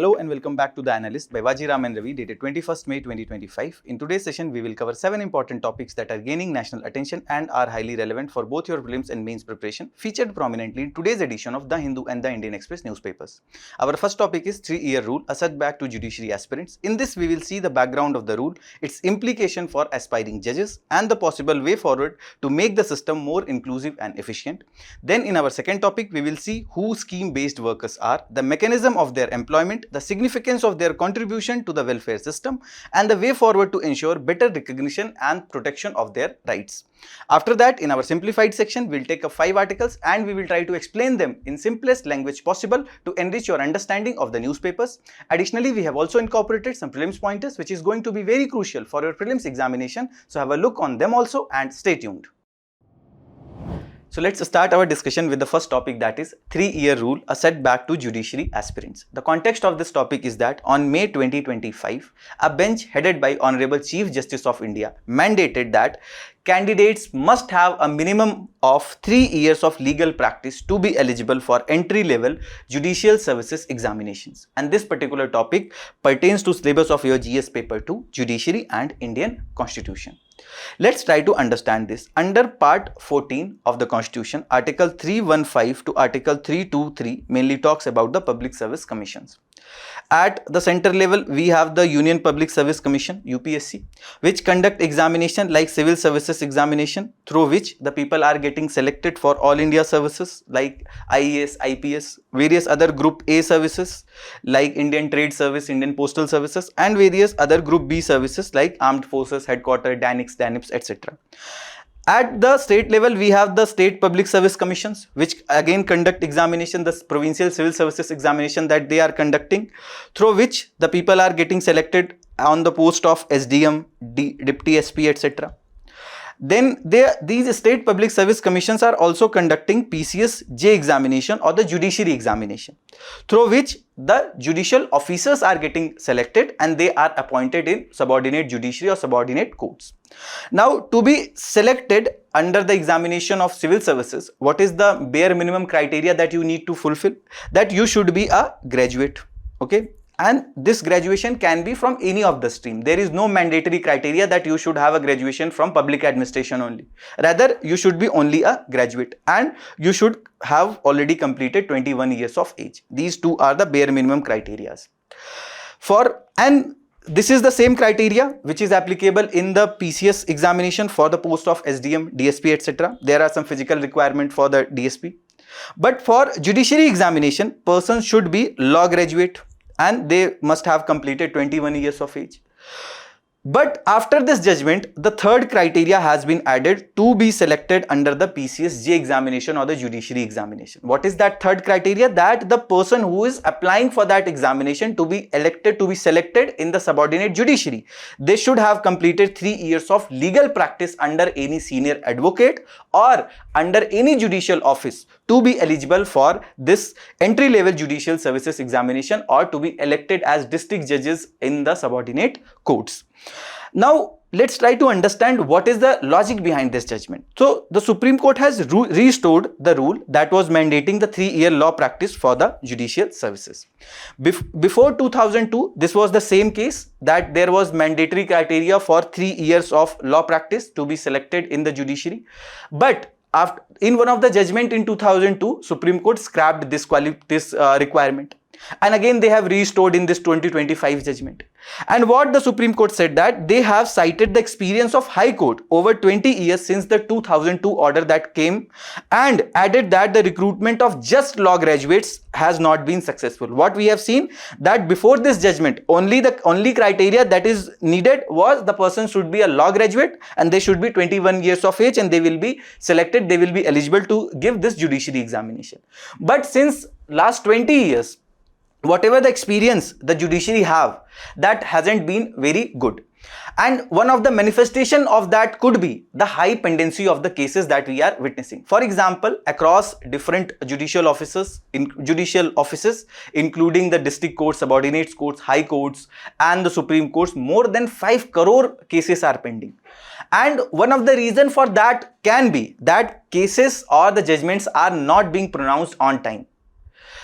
Hello and welcome back to The Analyst by Vajiram and Ravi, dated 21st May 2025. In today's session, we will cover 7 important topics that are gaining national attention and are highly relevant for both your prelims and mains preparation, featured prominently in today's edition of The Hindu and The Indian Express newspapers. Our first topic is 3-year rule, a setback to judiciary aspirants. In this, we will see the background of the rule, its implication for aspiring judges, and the possible way forward to make the system more inclusive and efficient. Then, in our second topic, we will see who scheme-based workers are, the mechanism of their employment, the significance of their contribution to the welfare system, and the way forward to ensure better recognition and protection of their rights. After that, in our simplified section, we'll take up 5 articles and we will try to explain them in simplest language possible to enrich your understanding of the newspapers. Additionally, we have also incorporated some prelims pointers which is going to be very crucial for your prelims examination. So have a look on them also and stay tuned. So let's start our discussion with the first topic, that is 3-year rule, a setback to judiciary aspirants. The context of this topic is that on May 2025, a bench headed by Honorable Chief Justice of India mandated that candidates must have a minimum of 3 years of legal practice to be eligible for entry-level judicial services examinations. And this particular topic pertains to syllabus of your GS paper 2, Judiciary and Indian Constitution. Let's try to understand this. Under Part 14 of the Constitution, Article 315 to Article 323 mainly talks about the Public Service Commissions. At the center level, we have the Union Public Service Commission, UPSC, which conduct examination like civil services examination, through which the people are getting selected for all India services like IAS, IPS, various other Group A services like Indian Trade Service, Indian Postal Services, and various other Group B services like Armed Forces, Headquarters, DANIX, DANIPS, etc. At the state level, we have the State Public Service Commissions, which again conduct examination, the provincial civil services examination that they are conducting, through which the people are getting selected on the post of SDM, Deputy SP, etc. Then these State Public Service Commissions are also conducting PCS J examination or the judiciary examination, through which the judicial officers are getting selected and they are appointed in subordinate judiciary or subordinate courts. Now, to be selected under the examination of civil services, what is the bare minimum criteria that you need to fulfill? That you should be a graduate, okay? And this graduation can be from any of the stream. There is no mandatory criteria that you should have a graduation from public administration only. Rather, you should be only a graduate and you should have already completed 21 years of age. These two are the bare minimum criteria. And this is the same criteria which is applicable in the PCS examination for the post of SDM, DSP, etc. There are some physical requirements for the DSP. But for judiciary examination, person should be law graduate and they must have completed 21 years of age. But after this judgment, the third criteria has been added to be selected under the PCS-J examination or the judiciary examination. What is that third criteria? That the person who is applying for that examination to be elected, to be selected in the subordinate judiciary, they should have completed 3 years of legal practice under any senior advocate or under any judicial office to be eligible for this entry-level judicial services examination or to be elected as district judges in the subordinate courts. Now, let's try to understand what is the logic behind this judgment. So, the Supreme Court has restored the rule that was mandating the 3-year law practice for the judicial services. Before 2002, this was the same case, that there was mandatory criteria for 3 years of law practice to be selected in the judiciary. But in one of the judgment in 2002, Supreme Court scrapped this requirement. And again, they have restored in this 2025 judgment. And what the Supreme Court said, that they have cited the experience of High Court over 20 years since the 2002 order that came, and added that the recruitment of just law graduates has not been successful. What we have seen, that before this judgment, the only criteria that is needed was the person should be a law graduate and they should be 21 years of age and they will be selected, they will be eligible to give this judiciary examination. But since last 20 years, whatever the experience the judiciary have, that hasn't been very good. And one of the manifestation of that could be the high pendency of the cases that we are witnessing. For example, across different judicial offices, including the district courts, subordinate courts, high courts, and the Supreme Courts, more than 5 crore cases are pending. And one of the reasons for that can be that cases or the judgments are not being pronounced on time.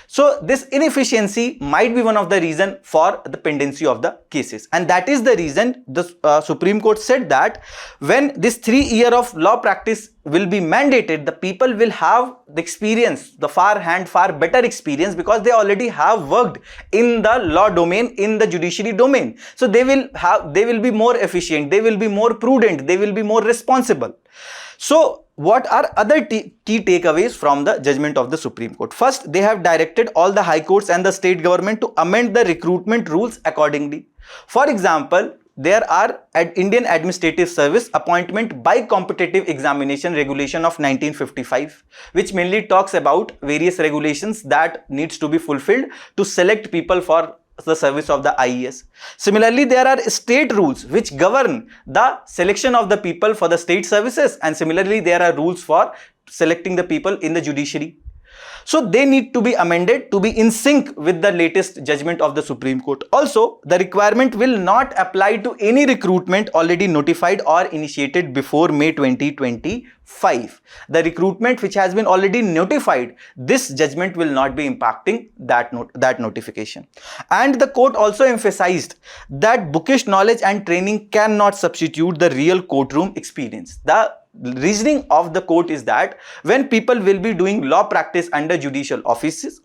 So this inefficiency might be one of the reason for the pendency of the cases, and that is the reason the Supreme Court said that when this 3 year of law practice will be mandated, the people will have the experience, the far better experience, because they already have worked in the law domain, in the judiciary domain. So they will be more efficient, they will be more prudent, they will be more responsible. So what are other key takeaways from the judgment of the Supreme Court? First, they have directed all the high courts and the state government to amend the recruitment rules accordingly. For example, there are Indian Administrative Service Appointment by Competitive Examination Regulation of 1955, which mainly talks about various regulations that needs to be fulfilled to select people for the service of the IES. Similarly, there are state rules which govern the selection of the people for the state services, and similarly there are rules for selecting the people in the judiciary. So they need to be amended to be in sync with the latest judgment of the Supreme Court. Also, the requirement will not apply to any recruitment already notified or initiated before May 2025. The recruitment which has been already notified, this judgment will not be impacting that notification. And the court also emphasized that bookish knowledge and training cannot substitute the real courtroom experience. The reasoning of the court is that when people will be doing law practice under judicial offices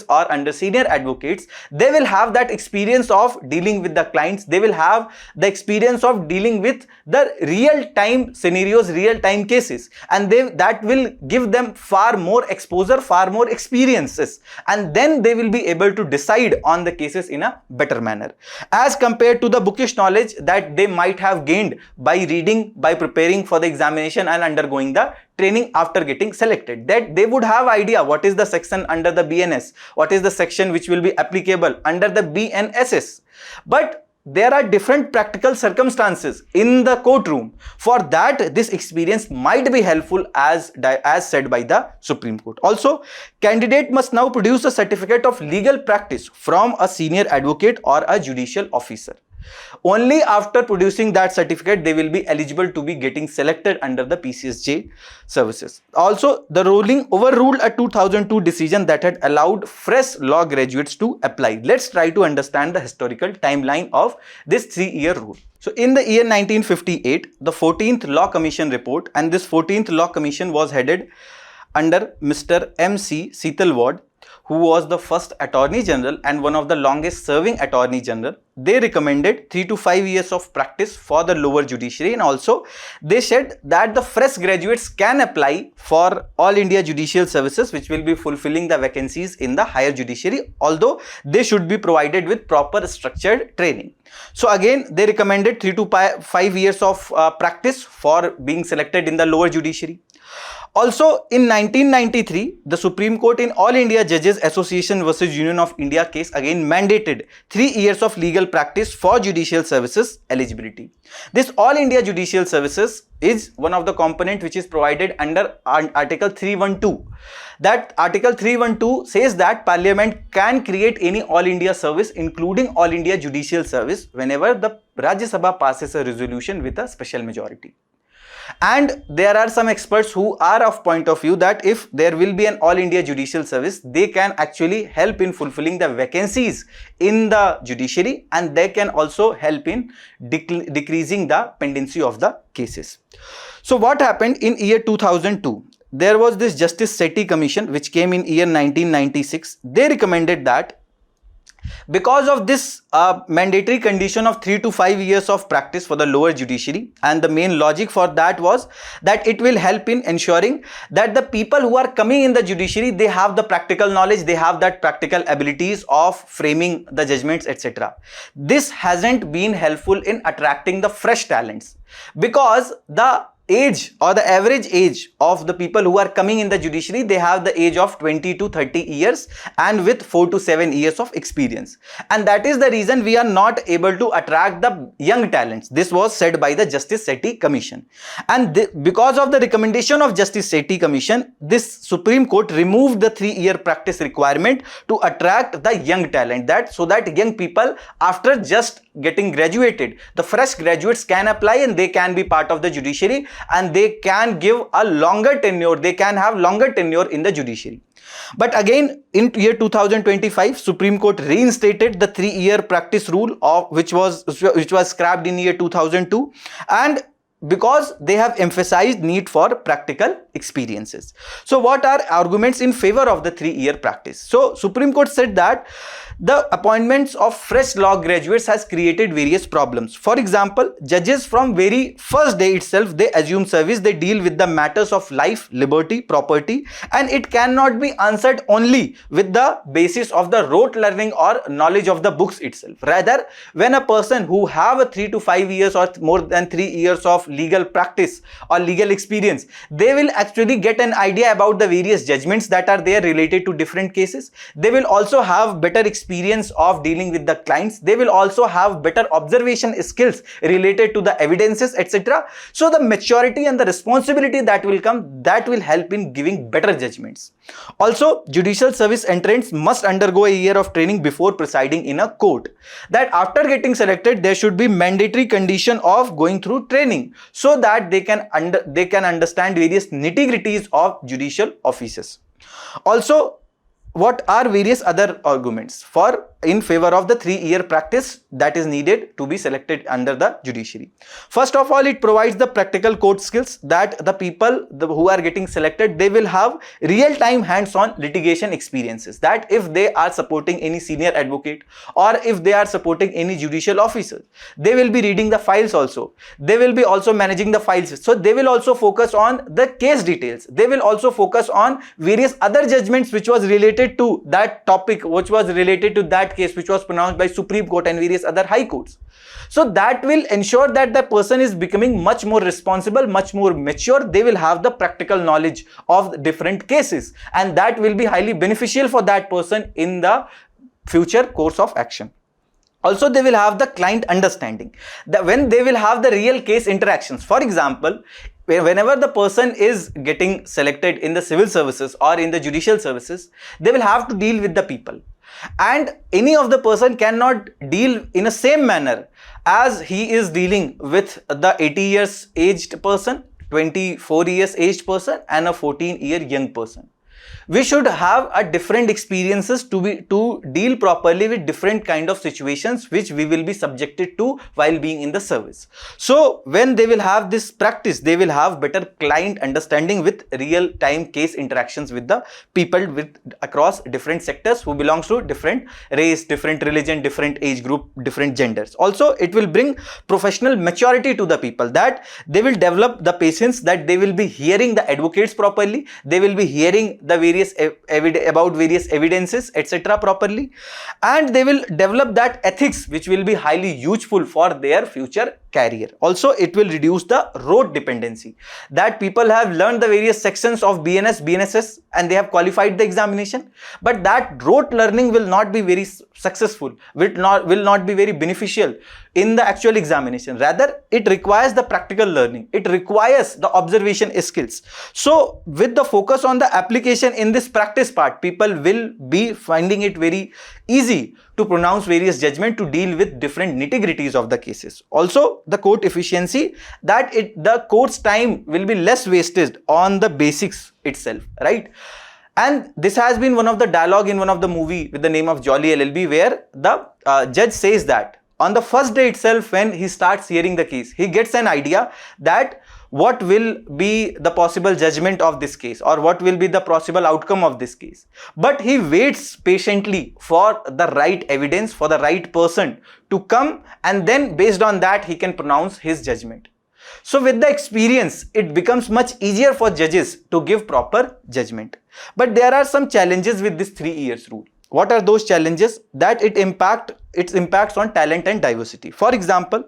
or under senior advocates, they will have that experience of dealing with the clients, they will have the experience of dealing with the real-time scenarios, real-time cases, and that will give them far more exposure, far more experiences, and then they will be able to decide on the cases in a better manner, as compared to the bookish knowledge that they might have gained by reading, by preparing for the examination and undergoing the training after getting selected. That they would have idea what is the section under the BNS, what is the section which will be applicable under the BNSS. But there are different practical circumstances in the courtroom. For that, this experience might be helpful as said by the Supreme Court. Also, candidate must now produce a certificate of legal practice from a senior advocate or a judicial officer. Only after producing that certificate they will be eligible to be getting selected under the PCSJ services. Also, the ruling overruled a 2002 decision that had allowed fresh law graduates to apply. Let's try to understand the historical timeline of this 3-year rule. So in the year 1958, the 14th Law Commission report, and this 14th Law Commission was headed under Mr. M.C. Setalwad, who was the first Attorney General and one of the longest serving Attorney General. They recommended 3 to 5 years of practice for the lower judiciary, and also they said that the fresh graduates can apply for All India Judicial Services, which will be fulfilling the vacancies in the higher judiciary, although they should be provided with proper structured training. So again, they recommended 3 to 5 years of practice for being selected in the lower judiciary. Also, in 1993, the Supreme Court in All India Judges Association versus Union of India case again mandated 3 years of legal practice for judicial services eligibility. This All India Judicial Services is one of the component which is provided under Article 312. That Article 312 says that Parliament can create any All India service, including All India Judicial Service, whenever the Rajya Sabha passes a resolution with a special majority. And there are some experts who are of point of view that if there will be an All India Judicial Service, they can actually help in fulfilling the vacancies in the judiciary, and they can also help in decreasing the pendency of the cases. So what happened in year 2002? There was this Justice Sethi Commission which came in year 1996. They recommended that because of this mandatory condition of 3 to 5 years of practice for the lower judiciary, and the main logic for that was that it will help in ensuring that the people who are coming in the judiciary, they have the practical knowledge, they have that practical abilities of framing the judgments, etc. This hasn't been helpful in attracting the fresh talents, because the age or the average age of the people who are coming in the judiciary, they have the age of 20 to 30 years and with 4 to 7 years of experience, and that is the reason we are not able to attract the young talents. This was said by the Justice Sethi Commission, and because of the recommendation of Justice Sethi Commission, this Supreme Court removed the 3-year practice requirement to attract the young talent, so that young people after just getting graduated, the fresh graduates can apply and they can be part of the judiciary, and they can give a longer tenure, they can have longer tenure in the judiciary. But again, in year 2025, Supreme Court reinstated the 3-year practice rule of which was scrapped in year 2002, and because they have emphasized need for practical experiences. So what are arguments in favor of the 3-year practice? So Supreme Court said that the appointments of fresh law graduates has created various problems. For example, judges from very first day itself, they assume service, they deal with the matters of life, liberty, property, and it cannot be answered only with the basis of the rote learning or knowledge of the books itself. Rather, when a person who have a 3 to 5 years or more than 3 years of legal practice or legal experience, they will actually get an idea about the various judgments that are there related to different cases. They will also have better experience of dealing with the clients. They will also have better observation skills related to the evidences, etc. So the maturity and the responsibility that will come, that will help in giving better judgments. Also, judicial service entrants must undergo a year of training before presiding in a court. That after getting selected, there should be mandatory condition of going through training, so that they can understand various nitty-gritties of judicial offices. Also, what are various other arguments in favor of the 3-year practice that is needed to be selected under the judiciary? First of all, it provides the practical court skills that the people who are getting selected, they will have real-time hands-on litigation experiences. That if they are supporting any senior advocate or if they are supporting any judicial officer, they will be reading the files also. They will be also managing the files. So they will also focus on the case details. They will also focus on various other judgments which was related to that topic, which was related to that case which was pronounced by Supreme Court and various other high courts. So that will ensure that the person is becoming much more responsible, much more mature. They will have the practical knowledge of different cases, and that will be highly beneficial for that person in the future course of action. Also, they will have the client understanding, that when they will have the real case interactions. For example, whenever the person is getting selected in the civil services or in the judicial services, they will have to deal with the people, and any of the person cannot deal in a same manner as he is dealing with the 80 years aged person, 24 years aged person and a 14-year young person. We should have a different experiences to deal properly with different kind of situations which we will be subjected to while being in the service. So when they will have this practice, they will have better client understanding with real time case interactions with the people with across different sectors who belongs to different race, different religion, different age group, different genders. Also, it will bring professional maturity to the people, that they will develop the patience, that they will be hearing the advocates properly, they will be hearing the various evidences, etc. properly, and they will develop that ethics which will be highly useful for their future career. Also, it will reduce the rote dependency, that people have learned the various sections of BNS, BNSS and they have qualified the examination, but that rote learning will not be very successful, will not be very beneficial in the actual examination. Rather, it requires the practical learning, it requires the observation skills. So with the focus on the application in this practice part, people will be finding it very easy to pronounce various judgment, to deal with different nitty-gritties of the cases. Also, the court efficiency, that the court's time will be less wasted on the basics itself, right? And this has been one of the dialogue in one of the movie with the name of Jolly LLB, where the judge says that on the first day itself, when he starts hearing the case, he gets an idea that what will be the possible judgment of this case or what will be the possible outcome of this case. But he waits patiently for the right evidence, for the right person to come, and then based on that he can pronounce his judgment. So with the experience, it becomes much easier for judges to give proper judgment. But there are some challenges with this 3 years rule. What are those challenges? That its impacts on talent and diversity. For example,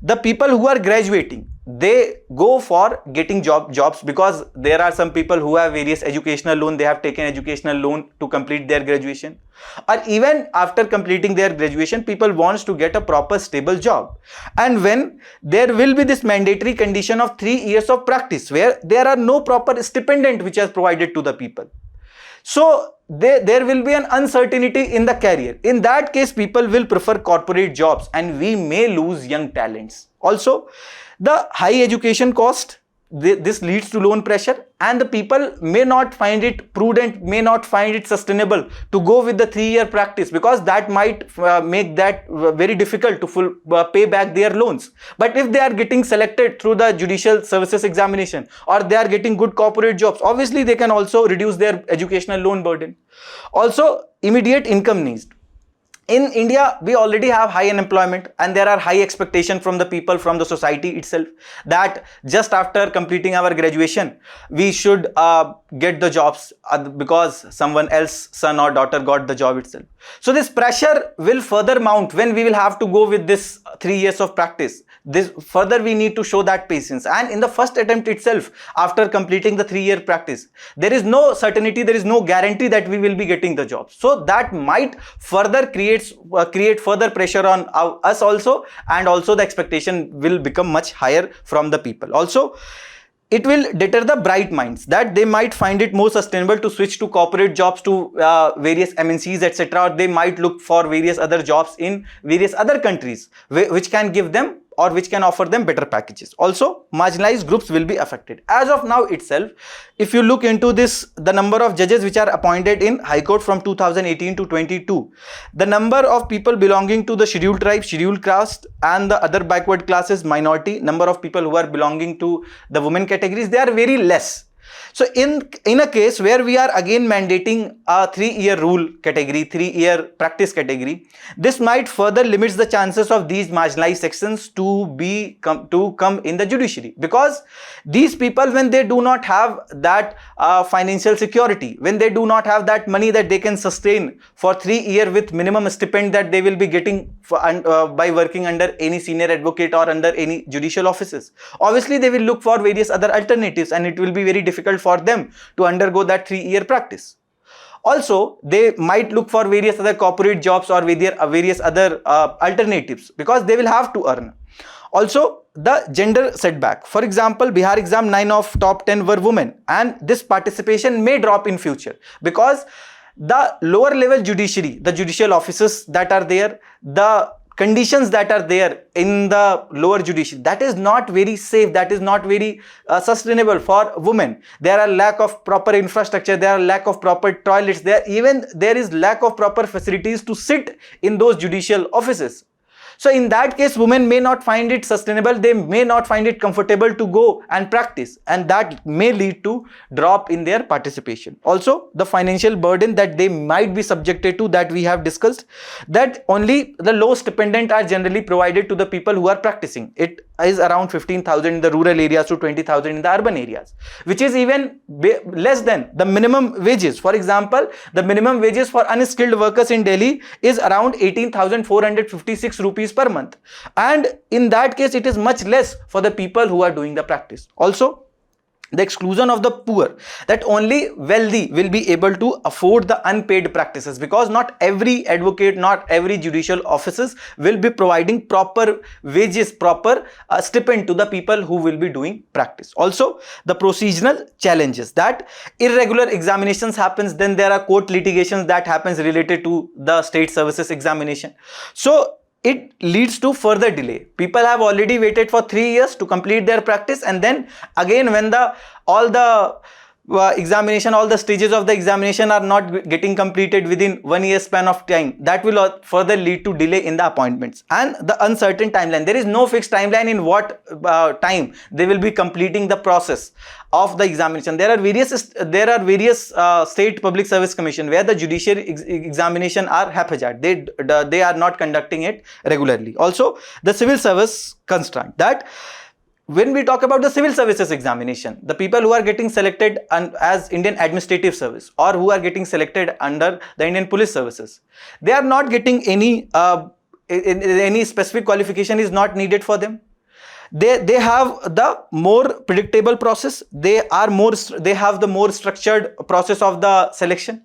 the people who are graduating, they go for getting jobs because there are some people who have various educational loan, they have taken educational loan to complete their graduation, or even after completing their graduation, people wants to get a proper stable job. And when there will be this mandatory condition of 3 years of practice, where there are no proper stipend which is provided to the people, So there will be an uncertainty in the career. In that case, people will prefer corporate jobs and we may lose young talents. Also, the high education cost, this leads to loan pressure, and the people may not find it prudent, may not find it sustainable to go with the 3-year practice, because that might make that very difficult to pay back their loans. But if they are getting selected through the judicial services examination, or they are getting good corporate jobs, obviously they can also reduce their educational loan burden. Also, immediate income needs. In India, we already have high unemployment and there are high expectations from the people, from the society itself, that just after completing our graduation, we should get the jobs because someone else, son or daughter, got the job itself. So this pressure will further mount when we will have to go with this 3 years of practice. This further we need to show that patience, and in the first attempt itself, after completing the 3-year practice, there is no certainty, there is no guarantee that we will be getting the job. So that might further create further pressure on us also, and also the expectation will become much higher from the people. Also, it will deter the bright minds, that they might find it more sustainable to switch to corporate jobs, to various MNCs, etc. Or they might look for various other jobs in various other countries which can give them, or which can offer them, better packages. Also, marginalized groups will be affected. As of now itself, if you look into this, the number of judges which are appointed in High Court from 2018 to 22, the number of people belonging to the scheduled tribe, scheduled caste and the other backward classes, minority, number of people who are belonging to the women categories, they are very less. So in a case where we are again mandating a 3-year rule category, 3-year practice category, this might further limits the chances of these marginalized sections to come in the judiciary, because these people, when they do not have that financial security, when they do not have that money that they can sustain for 3 years with minimum stipend that they will be getting by working under any senior advocate or under any judicial offices, obviously they will look for various other alternatives, and it will be very difficult for them to undergo that 3-year practice. Also, they might look for various other corporate jobs or various other alternatives, because they will have to earn. Also, the gender setback. For example, Bihar exam, 9 of top 10 were women, and this participation may drop in future, because the lower level judiciary, the judicial offices that are there, the conditions that are there in the lower judiciary, that is not very safe, that is not very sustainable for women. There are lack of proper infrastructure, there are lack of proper toilets, there is lack of proper facilities to sit in those judicial offices. So in that case, women may not find it sustainable, they may not find it comfortable to go and practice, and that may lead to drop in their participation. Also, the financial burden that they might be subjected to, that we have discussed, that only the low stipend are generally provided to the people who are practicing. It is around 15,000 in the rural areas to 20,000 in the urban areas, which is even less than the minimum wages. For example, the minimum wages for unskilled workers in Delhi is around 18,456 rupees per month, and in that case it is much less for the people who are doing the practice. Also, the exclusion of the poor, that only wealthy will be able to afford the unpaid practices, because not every advocate, not every judicial offices will be providing proper wages, proper stipend to the people who will be doing practice. Also, the procedural challenges, that irregular examinations happens, then there are court litigations that happens related to the state services examination. So it leads to further delay. People have already waited for 3 years to complete their practice, and then again when all the stages of the examination are not getting completed within 1 year span of time, that will further lead to delay in the appointments. And the uncertain timeline, there is no fixed timeline in what time they will be completing the process of the examination. There are various state public service commission where the judiciary examination are haphazard. They are not conducting it regularly. Also, the civil service constraint, that when we talk about the civil services examination, the people who are getting selected as Indian Administrative Service, or who are getting selected under the Indian Police Services, they are not getting any specific qualification is not needed for them. They have the more predictable process. They have the more structured process of the selection.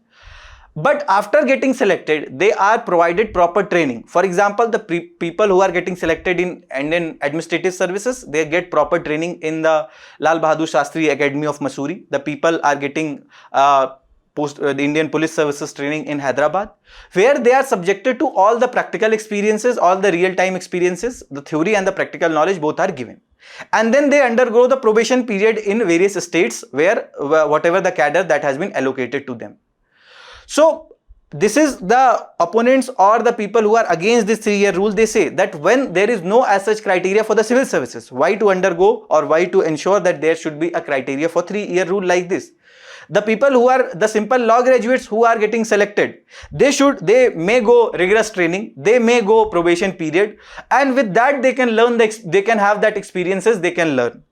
But after getting selected, they are provided proper training. For example, the people who are getting selected in Indian Administrative Services, they get proper training in the Lal Bahadur Shastri Academy of Mussoorie. The people are getting the Indian Police Services training in Hyderabad, where they are subjected to all the practical experiences, all the real-time experiences, the theory and the practical knowledge both are given. And then they undergo the probation period in various states where whatever the cadre that has been allocated to them. So this is the opponents or the people who are against this 3-year rule. They say that when there is no as such criteria for the civil services, why to undergo or why to ensure that there should be a criteria for 3-year rule like this? The people who are the simple law graduates who are getting selected, they may go rigorous training, they may go probation period, and with that they can learn, they can have that experiences, they can learn.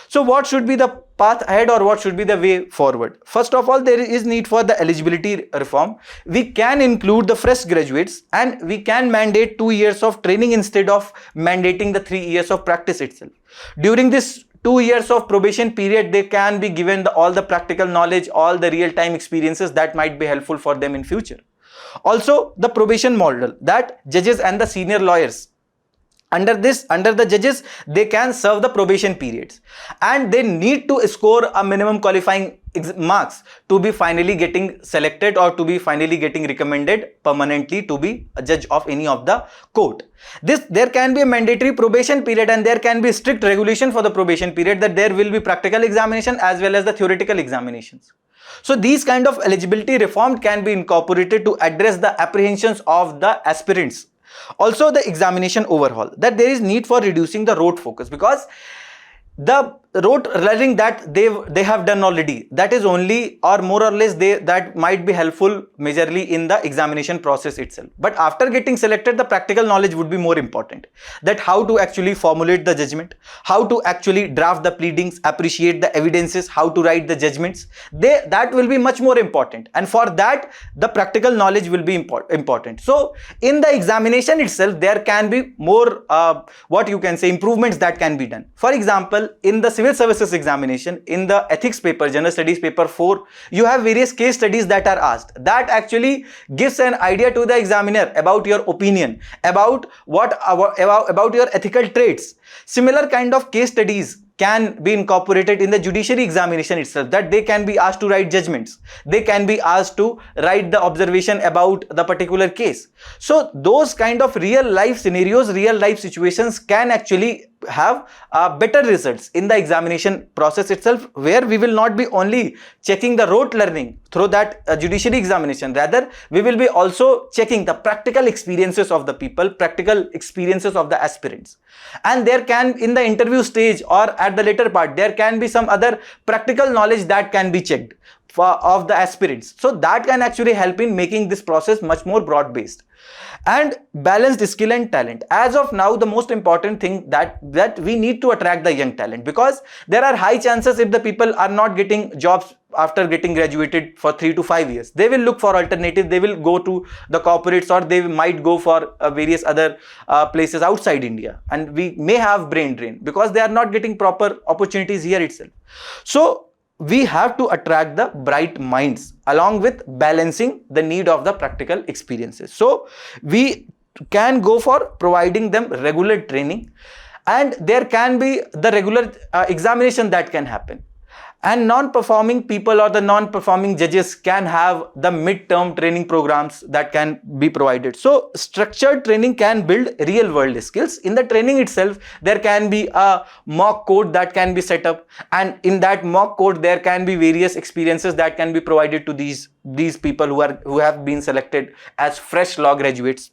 So what should be the path ahead, or what should be the way forward? First of all, there is need for the eligibility reform. We can include the fresh graduates and we can mandate 2 years of training instead of mandating the 3 years of practice itself. During this 2 years of probation period, they can be given all the practical knowledge, all the real-time experiences that might be helpful for them in future. Also, the probation model, that judges and the senior lawyers, under the judges, they can serve the probation periods, and they need to score a minimum qualifying marks to be finally getting selected or to be finally getting recommended permanently to be a judge of any of the court. There can be a mandatory probation period, and there can be strict regulation for the probation period, that there will be practical examination as well as the theoretical examinations. So these kind of eligibility reform can be incorporated to address the apprehensions of the aspirants. Also, the examination overhaul, that there is need for reducing the rote focus, because the rote learning that they have done already, that is only or more or less that might be helpful majorly in the examination process itself. But after getting selected, the practical knowledge would be more important, that how to actually formulate the judgment, how to actually draft the pleadings, appreciate the evidences, how to write the judgments, that will be much more important, and for that the practical knowledge will be important. So in the examination itself, there can be more what you can say improvements that can be done. For example, in the civil services examination, in the ethics paper, general studies paper 4, you have various case studies that are asked, that actually gives an idea to the examiner about your opinion, about your ethical traits. Similar kind of case studies can be incorporated in the judiciary examination itself, that they can be asked to write judgments, they can be asked to write the observation about the particular case. So those kind of real life scenarios, real life situations can actually have better results in the examination process itself, where we will not be only checking the rote learning through that judiciary examination, rather we will be also checking the practical experiences of the people, practical experiences of the aspirants. And there can, in the interview stage or at the later part, there can be some other practical knowledge that can be checked of the aspirants. So that can actually help in making this process much more broad-based. And balanced skill and talent. As of now, the most important thing that we need to attract the young talent, because there are high chances if the people are not getting jobs after getting graduated for 3 to 5 years, they will look for alternatives, they will go to the corporates, or they might go for various other places outside India, and we may have brain drain because they are not getting proper opportunities here itself. So we have to attract the bright minds along with balancing the need of the practical experiences. So we can go for providing them regular training, and there can be the regular examination that can happen. And non-performing people or the non-performing judges can have the mid-term training programs that can be provided. So structured training can build real-world skills. In the training itself, there can be a mock code that can be set up, and in that mock code, there can be various experiences that can be provided to these people who have been selected as fresh law graduates.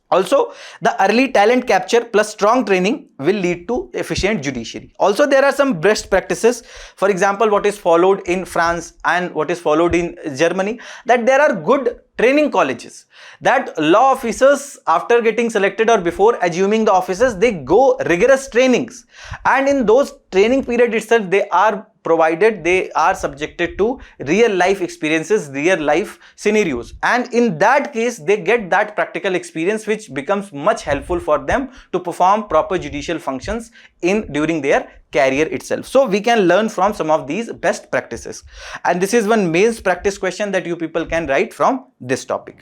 Also, the early talent capture plus strong training will lead to efficient judiciary. Also, there are some best practices. For example, what is followed in France and what is followed in Germany, that there are good training colleges, that law officers, after getting selected or before assuming the offices, they go rigorous trainings, and in those training period itself, they are subjected to real life experiences, real life scenarios, and in that case they get that practical experience which becomes much helpful for them to perform proper judicial functions during their career itself. So we can learn from some of these best practices, and this is one mains practice question that you people can write from this topic.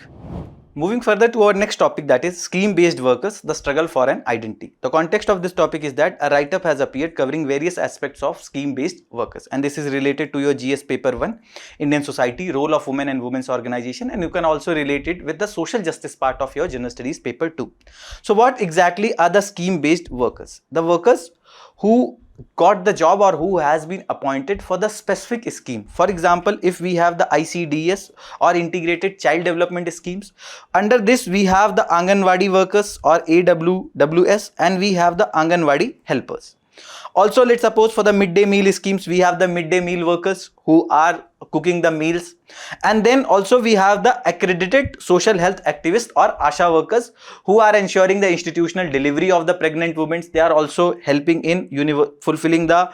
Moving further to our next topic, that is scheme-based workers, the struggle for an identity. The context of this topic is that a write-up has appeared covering various aspects of scheme-based workers, and this is related to your GS paper 1, Indian society, role of women and women's organization, and you can also relate it with the social justice part of your general studies paper 2. So what exactly are the scheme-based workers? The workers who got the job or who has been appointed for the specific scheme. For example, if we have the ICDS or integrated child development schemes, under this we have the Anganwadi workers or AWWS, and we have the Anganwadi helpers. Also, let's suppose for the midday meal schemes, we have the midday meal workers who are cooking the meals, and then also we have the accredited social health activists or ASHA workers who are ensuring the institutional delivery of the pregnant women. They are also helping in fulfilling the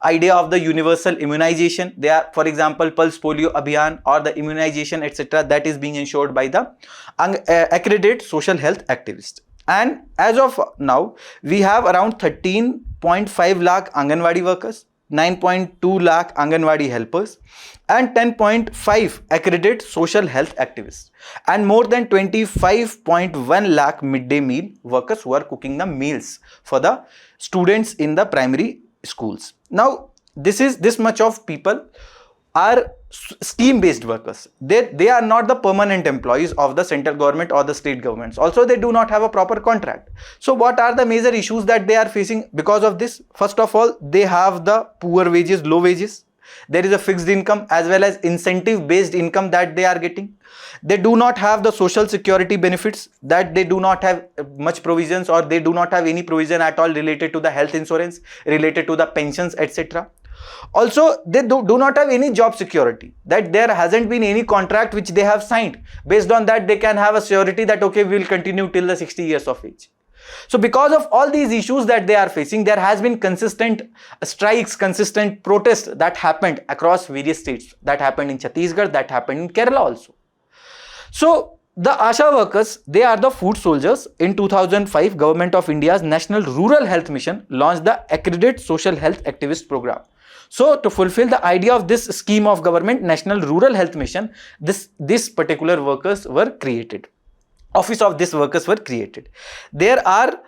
idea of the universal immunization. They are, for example, Pulse Polio Abhiyan or the immunization, etc., that is being ensured by the accredited social health activists. And as of now, we have around 13.5 lakh Anganwadi workers, 9.2 lakh Anganwadi helpers, and 10.5 accredited social health activists, and more than 25.1 lakh midday meal workers who are cooking the meals for the students in the primary schools. Now, this much of people are scheme-based workers. They are not the permanent employees of the central government or the state governments. Also, they do not have a proper contract. So what are the major issues that they are facing because of this? First of all, they have the poor wages, low wages. There is a fixed income as well as incentive-based income that they are getting. They do not have the social security benefits, that they do not have much provisions, or they do not have any provision at all related to the health insurance, related to the pensions, etc. Also, they do not have any job security, that there hasn't been any contract which they have signed. Based on that, they can have a surety that, okay, we will continue till the 60 years of age. So because of all these issues that they are facing, there has been consistent strikes, consistent protests that happened across various states. That happened in Chhattisgarh, that happened in Kerala also. So the ASHA workers, they are the food soldiers. In 2005, Government of India's National Rural Health Mission launched the Accredited Social Health Activist Program. So to fulfill the idea of this scheme of government, National Rural Health Mission, this particular workers were created. Office of these workers were created. There are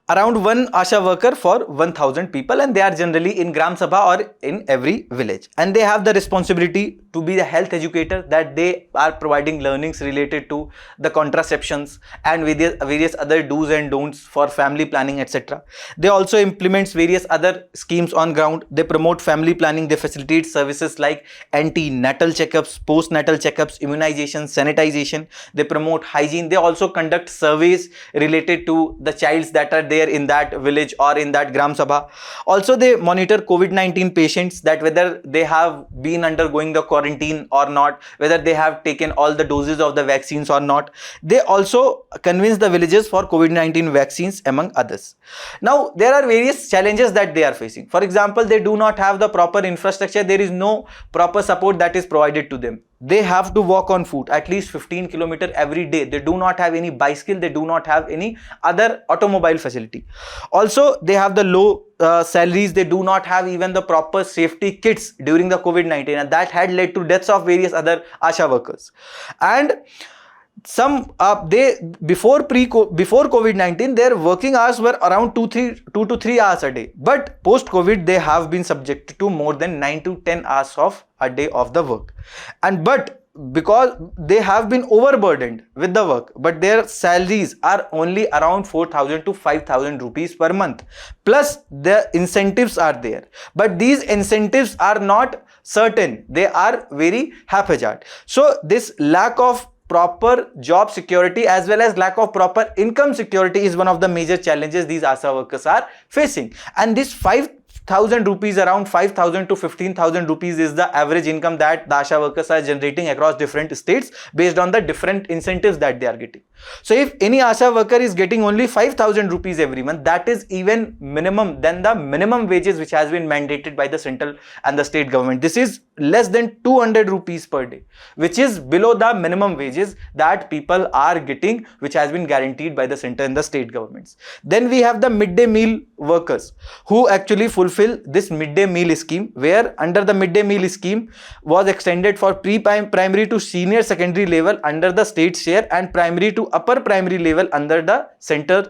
around one ASHA worker for 1000 people, and they are generally in Gram Sabha or in every village. And they have the responsibility to be the health educator, that they are providing learnings related to the contraceptions and various other do's and don'ts for family planning, etc. They also implement various other schemes on ground. They promote family planning. They facilitate services like antenatal checkups, postnatal checkups, immunization, sanitization. They promote hygiene. They also conduct surveys related to the childs that are there in that village or in that Gram Sabha. Also, they monitor COVID-19 patients, that whether they have been undergoing the quarantine or not, whether they have taken all the doses of the vaccines or not. They also convince the villages for COVID-19 vaccines, among others. Now, there are various challenges that they are facing. For example, they do not have the proper infrastructure. There is no proper support that is provided to them. They have to walk on foot at least 15 kilometers every day. They do not have any bicycle. They do not have any other automobile facility. Also, they have the low salaries. They do not have even the proper safety kits during the COVID-19, and that had led to deaths of various other ASHA workers. And some before COVID-19, their working hours were around 2 to 3 hours a day. But post COVID, they have been subjected to more than 9 to 10 hours of a day of the work. But because they have been overburdened with the work, but their salaries are only around 4,000 to 5,000 rupees per month. Plus the incentives are there, but these incentives are not certain. They are very haphazard. So this lack of proper job security as well as lack of proper income security is one of the major challenges these ASHA workers are facing. And this 5,000 rupees, around 5,000 to 15,000 rupees is the average income that the ASHA workers are generating across different states based on the different incentives that they are getting. So if any ASHA worker is getting only 5,000 rupees every month, that is even minimum than the minimum wages which has been mandated by the central and the state government. This is less than 200 rupees per day, which is below the minimum wages that people are getting, which has been guaranteed by the center and the state governments. Then we have the midday meal workers who actually fulfill fulfill this midday meal scheme, where under the midday meal scheme was extended for pre-primary to senior secondary level under the state share and primary to upper primary level under the central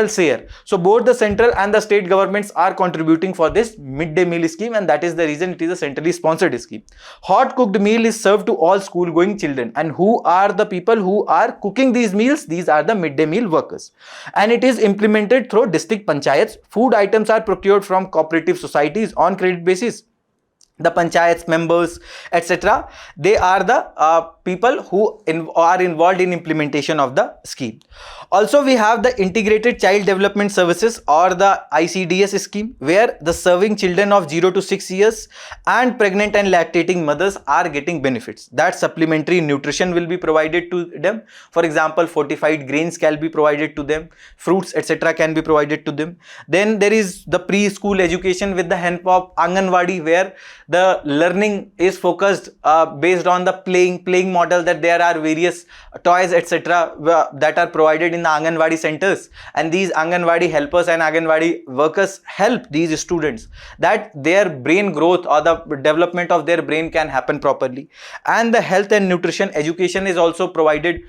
share. So both the central and the state governments are contributing for this midday meal scheme, and that is the reason it is a centrally sponsored scheme. Hot cooked meal is served to all school going children, and who are the people who are cooking these meals? These are the midday meal workers, and it is implemented through district panchayats. Food items are procured from cooperative societies on credit basis. The panchayats members, etc., they are the people who are involved in implementation of the scheme. Also, we have the Integrated Child Development Services, or the ICDS scheme, where the serving children of 0 to 6 years and pregnant and lactating mothers are getting benefits. That supplementary nutrition will be provided to them. For example, fortified grains can be provided to them, fruits, etc., can be provided to them. Then there is the preschool education with the help of Anganwadi, where the learning is focused based on the playing model, that there are various toys, etc., that are provided in the Anganwadi centers, and these Anganwadi helpers and Anganwadi workers help these students that their brain growth or the development of their brain can happen properly. And the health and nutrition education is also provided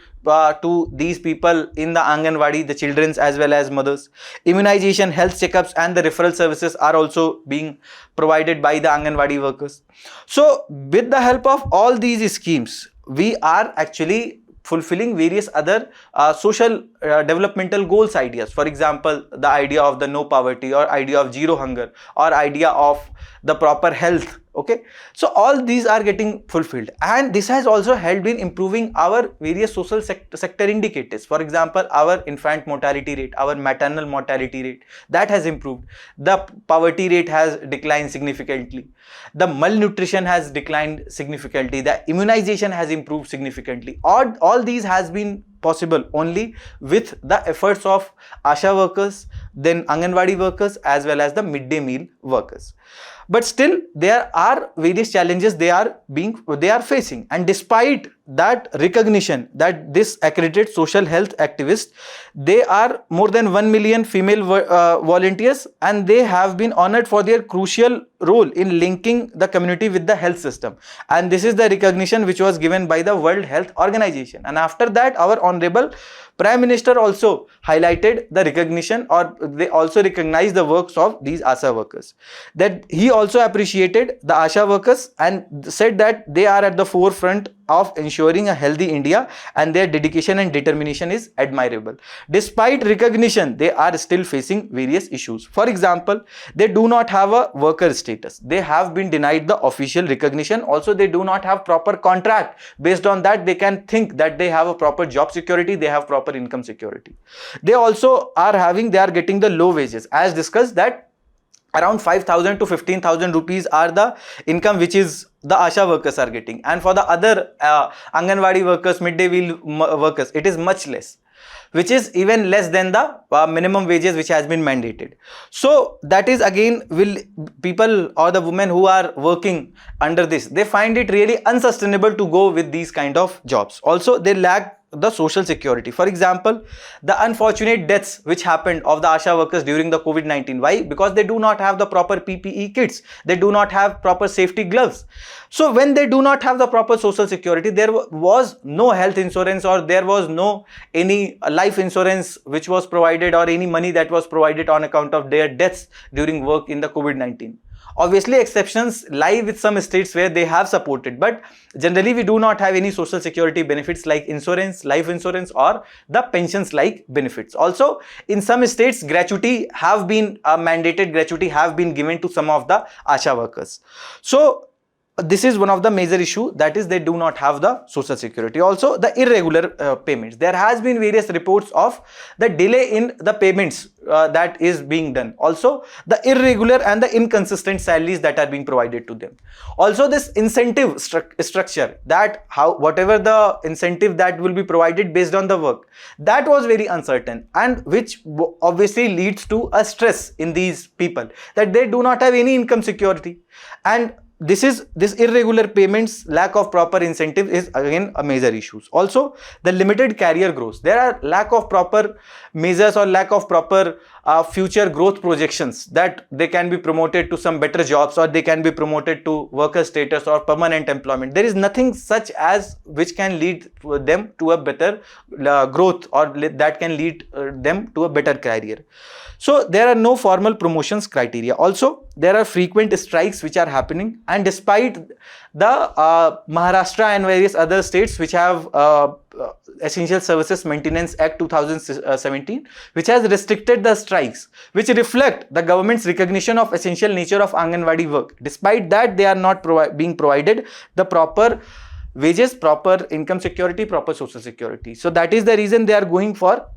to these people in the Anganwadi, the children's as well as mothers. Immunization, health checkups and the referral services are also being provided by the Anganwadi workers. So with the help of all these schemes, we are actually fulfilling various other social developmental goals ideas. For example, the idea of the no poverty, or idea of zero hunger, or idea of the proper health. Okay, so all these are getting fulfilled, and this has also helped in improving our various social sector indicators. For example, our infant mortality rate, our maternal mortality rate, that has improved. The poverty rate has declined significantly. The malnutrition has declined significantly. The immunization has improved significantly. All these has been possible only with the efforts of ASHA workers, then Anganwadi workers, as well as the midday meal workers. But still, there are various challenges they are facing, and despite that recognition that this accredited social health activists, they are more than 1 million female volunteers, and they have been honored for their crucial role in linking the community with the health system. And this is the recognition which was given by the World Health Organization. And after that, our Honorable Prime Minister also highlighted the recognition, or they also recognized the works of these ASHA workers. That he also appreciated the ASHA workers and said that they are at the forefront of ensuring a healthy India, and their dedication and determination is admirable. Despite recognition, they are still facing various issues. For example, they do not have a worker status. They have been denied the official recognition. Also, they do not have proper contract. Based on that, they can think that they have a proper job security, they have proper income security. They also are getting the low wages. As discussed, that around 5,000 to 15,000 rupees are the income which is the ASHA workers are getting, and for the other Anganwadi workers, midday meal workers, it is much less, which is even less than the minimum wages which has been mandated. So that is again, will people or the women who are working under this, they find it really unsustainable to go with these kind of jobs. Also, they lack the social security. For example, the unfortunate deaths which happened of the ASHA workers during the COVID-19. Why? Because they do not have the proper PPE kits. They do not have proper safety gloves. So when they do not have the proper social security, there was no health insurance, or there was no any life insurance which was provided, or any money that was provided on account of their deaths during work in the COVID-19. Obviously, exceptions lie with some states where they have supported, but generally we do not have any social security benefits like insurance, life insurance, or the pensions like benefits. Also, in some states, gratuity have been mandated, gratuity have been given to some of the ASHA workers. So this is one of the major issue, that is they do not have the social security. Also, the irregular payments. There has been various reports of the delay in the payments that is being done. Also, the irregular and the inconsistent salaries that are being provided to them. Also, this incentive structure, that whatever the incentive that will be provided based on the work, that was very uncertain, and which obviously leads to a stress in these people, that they do not have any income security. And this irregular payments, lack of proper incentive is again a major issue. Also, the limited career growth. There are lack of proper measures or lack of proper future growth projections, that they can be promoted to some better jobs, or they can be promoted to worker status or permanent employment. There is nothing such as which can lead them to a better growth, or that can lead them to a better career. So there are no formal promotions criteria. Also, there are frequent strikes which are happening, and despite the Maharashtra and various other states which have Essential Services Maintenance Act 2017, which has restricted the strikes, which reflect the government's recognition of essential nature of Anganwadi work. Despite that, they are not being provided the proper wages, proper income security, proper social security. So that is the reason they are going for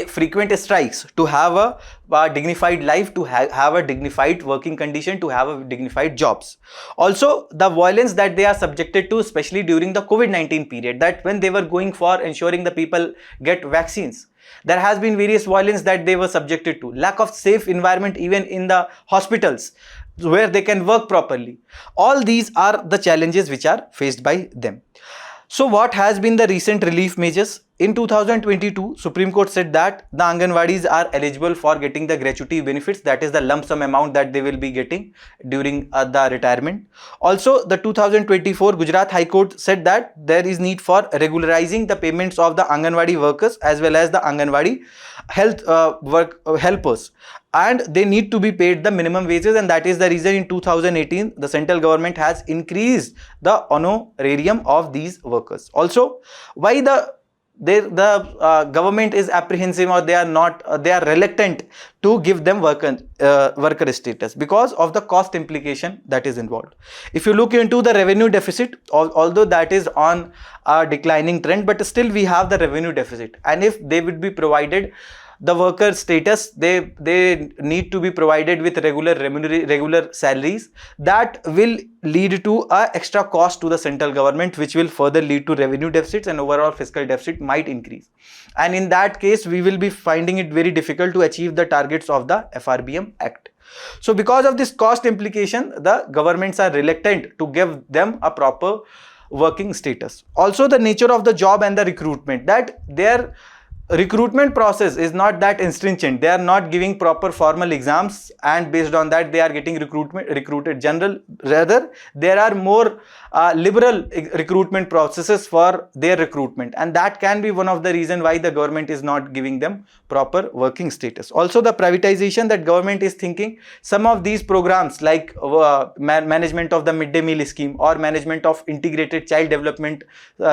frequent strikes, to have a dignified life, to have a dignified working condition, to have a dignified jobs. Also, the violence that they are subjected to, especially during the COVID-19 period, that when they were going for ensuring the people get vaccines, there has been various violence that they were subjected to. Lack of safe environment even in the hospitals where they can work properly. All these are the challenges which are faced by them. So what has been the recent relief measures? In 2022, Supreme Court said that the Anganwadis are eligible for getting the gratuity benefits, that is the lump sum amount that they will be getting during the retirement. Also, the 2024 Gujarat High Court said that there is need for regularizing the payments of the Anganwadi workers as well as the Anganwadi health helpers, and they need to be paid the minimum wages, and that is the reason in 2018 the central government has increased the honorarium of these workers. Also, why the government is apprehensive, or they are reluctant to give them worker status? Because of the cost implication that is involved. If you look into the revenue deficit, although that is on a declining trend, but still we have the revenue deficit, and if they would be provided the worker status, they need to be provided with regular salaries, that will lead to a extra cost to the central government, which will further lead to revenue deficits, and overall fiscal deficit might increase. And in that case, we will be finding it very difficult to achieve the targets of the FRBM Act. So because of this cost implication, the governments are reluctant to give them a proper working status. Also, the nature of the job and the recruitment, that their recruitment process is not that stringent. They are not giving proper formal exams, and based on that they are getting recruited general. Rather, there are more liberal recruitment processes for their recruitment, and that can be one of the reasons why the government is not giving them proper working status. Also, the privatization that government is thinking, some of these programs like management of the midday meal scheme or management of integrated child development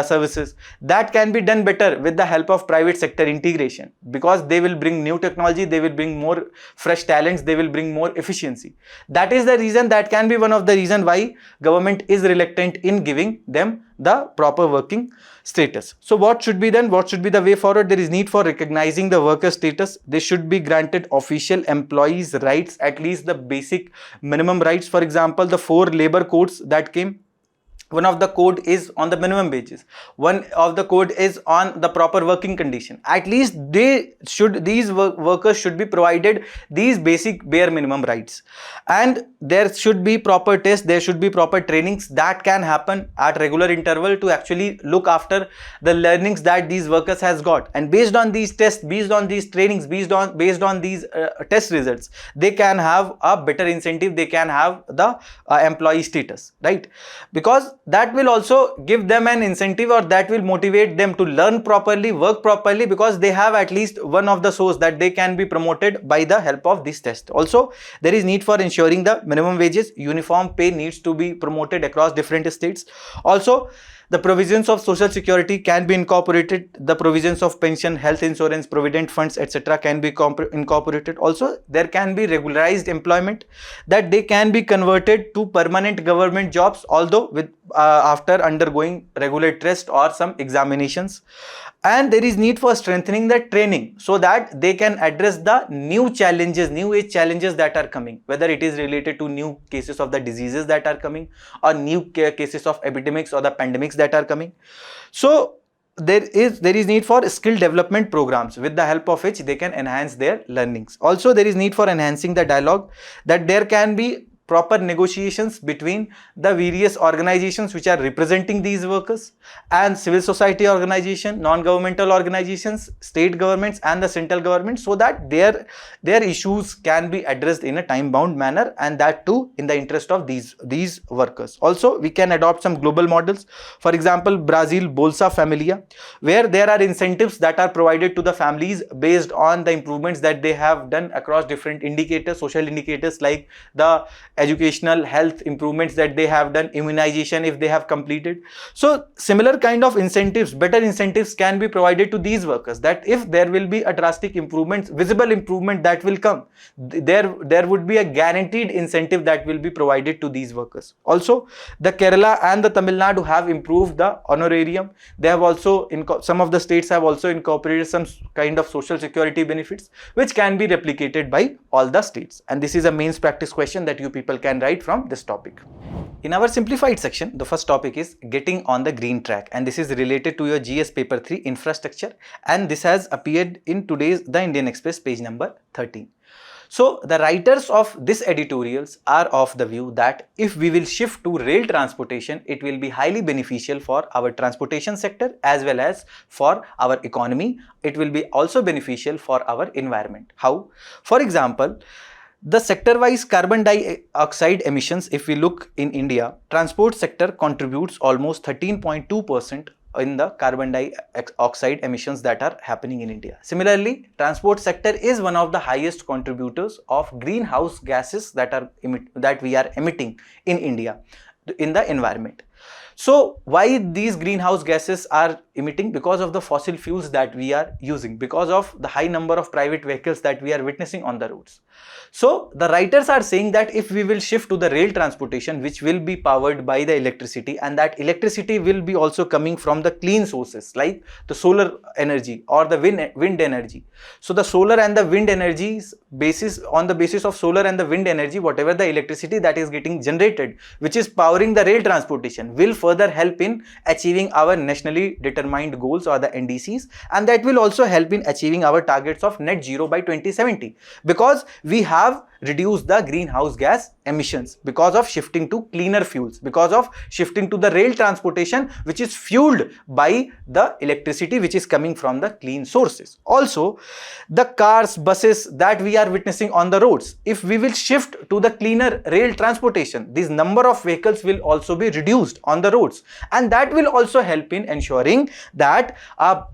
services, that can be done better with the help of private sector integration, because they will bring new technology, they will bring more fresh talents, they will bring more efficiency. That is the reason, that can be one of the reason why government is reluctant in giving them the proper working status. So what should be then? What should be the way forward? There is need for recognizing the worker status. They should be granted official employees' rights, at least the basic minimum rights. For example, the 4 labor codes that came, one of the code is on the minimum wages, one of the code is on the proper working condition. At least these workers should be provided these basic bare minimum rights, and there should be proper tests, there should be proper trainings that can happen at regular interval to actually look after the learnings that these workers has got. And based on these tests, based on these trainings, based on these test results, they can have a better incentive, they can have the employee status, right? Because that will also give them an incentive, or that will motivate them to learn properly, work properly, because they have at least one of the source that they can be promoted by the help of this test. Also, there is need for ensuring the minimum wages, uniform pay needs to be promoted across different states. Also, the provisions of social security can be incorporated, the provisions of pension, health insurance, provident funds, etc. can be incorporated. Also, there can be regularized employment, that they can be converted to permanent government jobs, although with after undergoing regular test or some examinations. And there is need for strengthening the training, so that they can address the new challenges, new age challenges that are coming, whether it is related to new cases of the diseases that are coming, or new cases of epidemics or the pandemics that are coming. So there is need for skill development programs, with the help of which they can enhance their learnings. Also, there is need for enhancing the dialogue, that there can be proper negotiations between the various organizations which are representing these workers and civil society organization, non-governmental organizations, state governments and the central government, so that their issues can be addressed in a time-bound manner, and that too in the interest of these workers. Also, we can adopt some global models. For example, Brazil Bolsa Familia, where there are incentives that are provided to the families based on the improvements that they have done across different indicators, social indicators like the educational health improvements that they have done, immunization if they have completed. So similar kind of incentives, better incentives can be provided to these workers, that if there will be a drastic improvement, visible improvement that will come, there would be a guaranteed incentive that will be provided to these workers. Also, the Kerala and the Tamil Nadu have improved the honorarium. They have also, some of the states have also incorporated some kind of social security benefits which can be replicated by all the states. And this is a mains practice question that you people can write from this topic. In our simplified section, the first topic is getting on the green track, and this is related to your GS paper 3 infrastructure, and this has appeared in today's The Indian Express page number 13. So the writers of this editorials are of the view that if we will shift to rail transportation, it will be highly beneficial for our transportation sector as well as for our economy. It will be also beneficial for our environment. How? For example, the sector-wise carbon dioxide emissions, if we look in India, transport sector contributes almost 13.2% in the carbon dioxide emissions that are happening in India. Similarly, transport sector is one of the highest contributors of greenhouse gases that we are emitting in India in the environment. So why these greenhouse gases are emitting? Because of the fossil fuels that we are using, because of the high number of private vehicles that we are witnessing on the roads. So the writers are saying that if we will shift to the rail transportation, which will be powered by the electricity, and that electricity will be also coming from the clean sources like the solar energy or the wind energy. So the solar and the wind energies on the basis of solar and the wind energy, whatever the electricity that is getting generated, which is powering the rail transportation, will further help in achieving our nationally determined goals or the NDCs, and that will also help in achieving our targets of net zero by 2070, because we have reduced the greenhouse gas emissions because of shifting to cleaner fuels, because of shifting to the rail transportation which is fueled by the electricity which is coming from the clean sources. Also, the cars, buses that we are witnessing on the roads, if we will shift to the cleaner rail transportation, this number of vehicles will also be reduced on the roads, and that will also help in ensuring that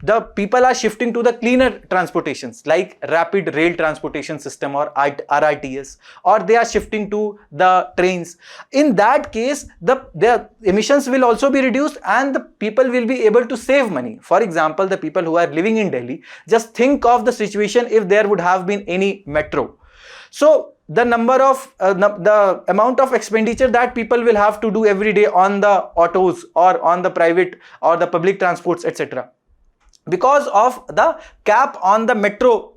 the people are shifting to the cleaner transportations like rapid rail transportation system or RRTS, or they are shifting to the trains. In that case, the emissions will also be reduced and the people will be able to save money. For example, the people who are living in Delhi, just think of the situation if there would have been any metro. So the the amount of expenditure that people will have to do every day on the autos or on the private or the public transports, etc. Because of the cap on the metro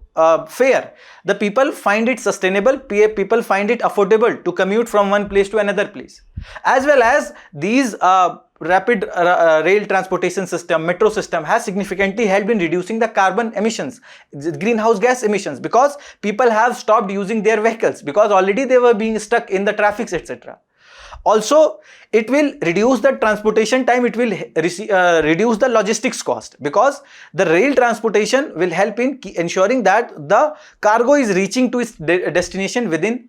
fare, the people find it sustainable, people find it affordable to commute from one place to another place. As well as these rapid rail transportation system, metro system has significantly helped in reducing the carbon emissions, greenhouse gas emissions, because people have stopped using their vehicles because already they were being stuck in the traffics, etc. Also, it will reduce the transportation time, it will reduce the logistics cost, because the rail transportation will help in ensuring that the cargo is reaching to its destination within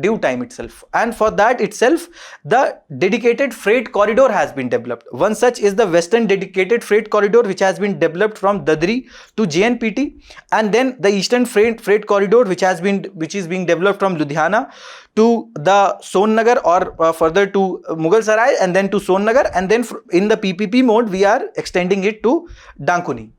due time itself. And for that itself, the dedicated freight corridor has been developed. One such is the Western Dedicated Freight Corridor, which has been developed from Dadri to JNPT, and then the Eastern Freight Corridor, which is being developed from Ludhiana to the Sonnagar or further to Mughal Sarai, and then to Sonnagar, and then in the PPP mode we are extending it to Dankuni.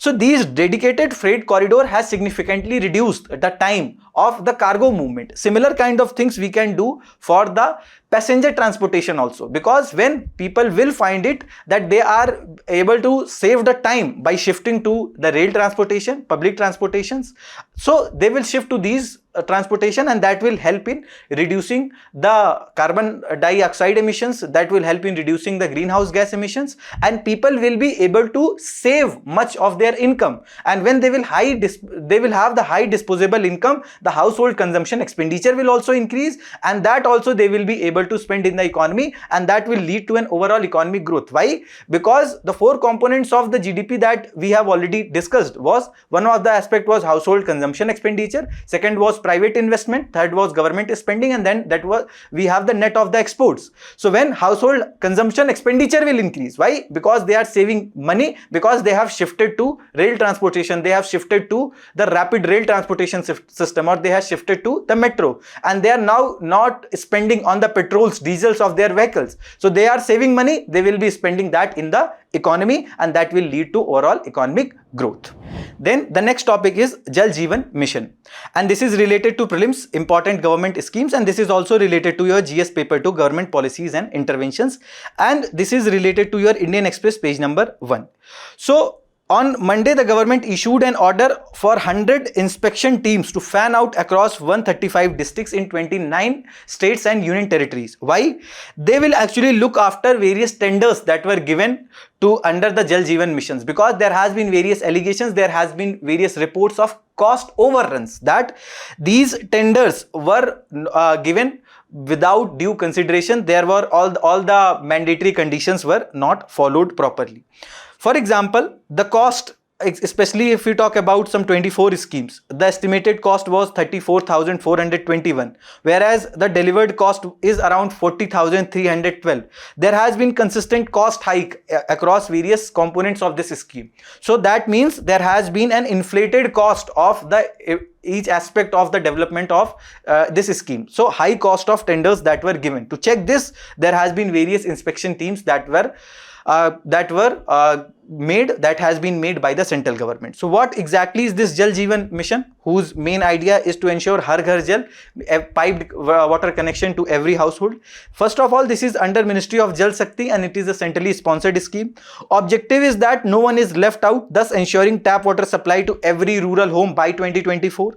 So these dedicated freight corridor has significantly reduced the time of the cargo movement. Similar kind of things we can do for the passenger transportation also, because when people will find it that they are able to save the time by shifting to the rail transportation, public transportations, so they will shift to these transportation, and that will help in reducing the carbon dioxide emissions, that will help in reducing the greenhouse gas emissions, and people will be able to save much of their income. And when they will have the high disposable income, the household consumption expenditure will also increase, and that also they will be able to spend in the economy, and that will lead to an overall economic growth. Why? Because the four components of the GDP that we have already discussed was, one of the aspect was household consumption expenditure, second was private investment, third was government spending, and then that was we have the net of the exports. So when household consumption expenditure will increase, why? Because they are saving money, because they have shifted to rail transportation, they have shifted to the rapid rail transportation system, or they have shifted to the metro, and they are now not spending on the petrols, diesels of their vehicles. So they are saving money, they will be spending that in the economy, and that will lead to overall economic growth. Then the next topic is Jal Jeevan Mission, and this is related to prelims, important government schemes, and this is also related to your GS paper 2, government policies and interventions, and this is related to your Indian Express page number 1. So on Monday, the government issued an order for 100 inspection teams to fan out across 135 districts in 29 states and union territories. Why? They will actually look after various tenders that were given to under the Jal Jeevan missions, because there has been various allegations, there has been various reports of cost overruns, that these tenders were given without due consideration. There were all the mandatory conditions were not followed properly. For example, the cost, especially if we talk about some 24 schemes, the estimated cost was 34,421, whereas the delivered cost is around 40,312. There has been consistent cost hike across various components of this scheme. So that means there has been an inflated cost of each aspect of the development of this scheme. So high cost of tenders that were given. To check this, there has been various inspection teams that has been made by the central government. So what exactly is this Jal Jeevan Mission, whose main idea is to ensure Har Ghar Jal, a piped water connection to every household? First of all, this is under Ministry of Jal Shakti, and it is a centrally sponsored scheme. Objective is that no one is left out, thus ensuring tap water supply to every rural home by 2024,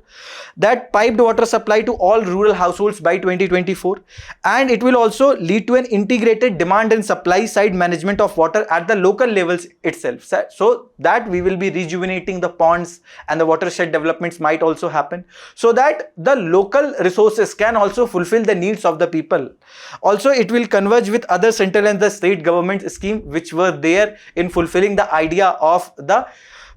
that piped water supply to all rural households by 2024, and it will also lead to an integrated demand and supply side management of water at the local levels itself, so that we will be rejuvenating the ponds, and the watershed developments might also happen, so that the local resources can also fulfill the needs of the people. Also, it will converge with other central and the state government scheme which were there in fulfilling the idea of the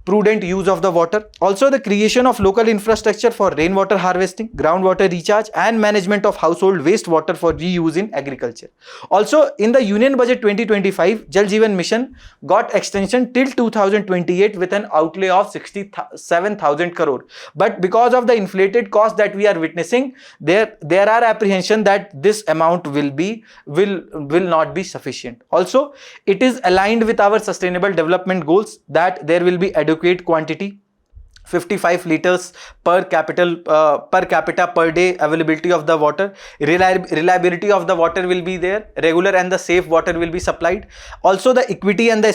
prudent use of the water. Also, the creation of local infrastructure for rainwater harvesting, groundwater recharge, and management of household wastewater for reuse in agriculture. Also, in the Union Budget 2025, Jal Jeevan Mission got extension till 2028 with an outlay of 67,000 crore. But because of the inflated cost that we are witnessing, there are apprehension that this amount will not be sufficient. Also, it is aligned with our sustainable development goals that there will be adequate quantity, 55 liters per capita per day availability of the water, reliability of the water will be there, regular and the safe water will be supplied. Also, the equity and the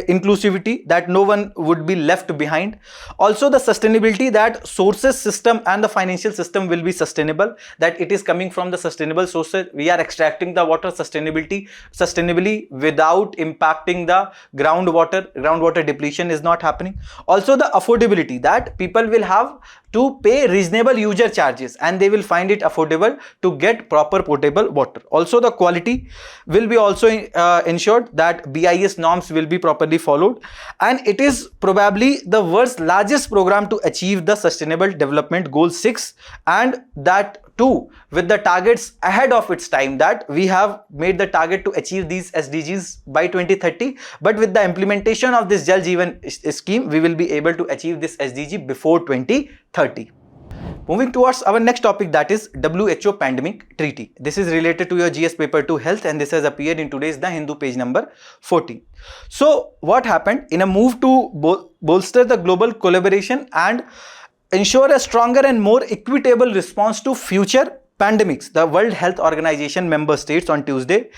inclusivity, that no one would be left behind. Also, the sustainability, that sources system and the financial system will be sustainable, that it is coming from the sustainable sources. We are extracting the water sustainably without impacting the groundwater depletion is not happening. Also, the affordability, that people will have to pay reasonable user charges and they will find it affordable to get proper potable water. Also, the quality will be also ensured, that BIS norms will be properly followed, and it is probably the world's largest program to achieve the Sustainable Development Goal 6, and that too with the targets ahead of its time, that we have made the target to achieve these SDGs by 2030, but with the implementation of this Jal Jeevan scheme, we will be able to achieve this SDG before 2030. Moving towards our next topic, that is WHO Pandemic Treaty. This is related to your GS paper 2 health, and this has appeared in today's The Hindu page number 14. So what happened? In a move to bolster the global collaboration and ensure a stronger and more equitable response to future pandemics, the World Health Organization member states on Tuesday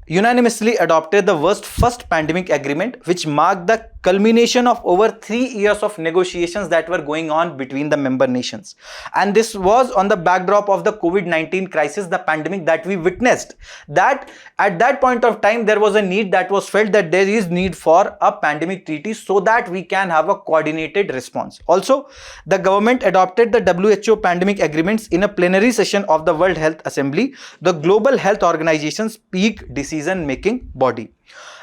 unanimously adopted the first pandemic agreement, which marked the culmination of over 3 years of negotiations that were going on between the member nations. And this was on the backdrop of the COVID-19 crisis, the pandemic that we witnessed. That at that point of time, there was a need that was felt that there is need for a pandemic treaty so that we can have a coordinated response. Also, the government adopted the WHO pandemic agreements in a plenary session of the World Health Assembly, the Global Health Organization's peak decision-making body.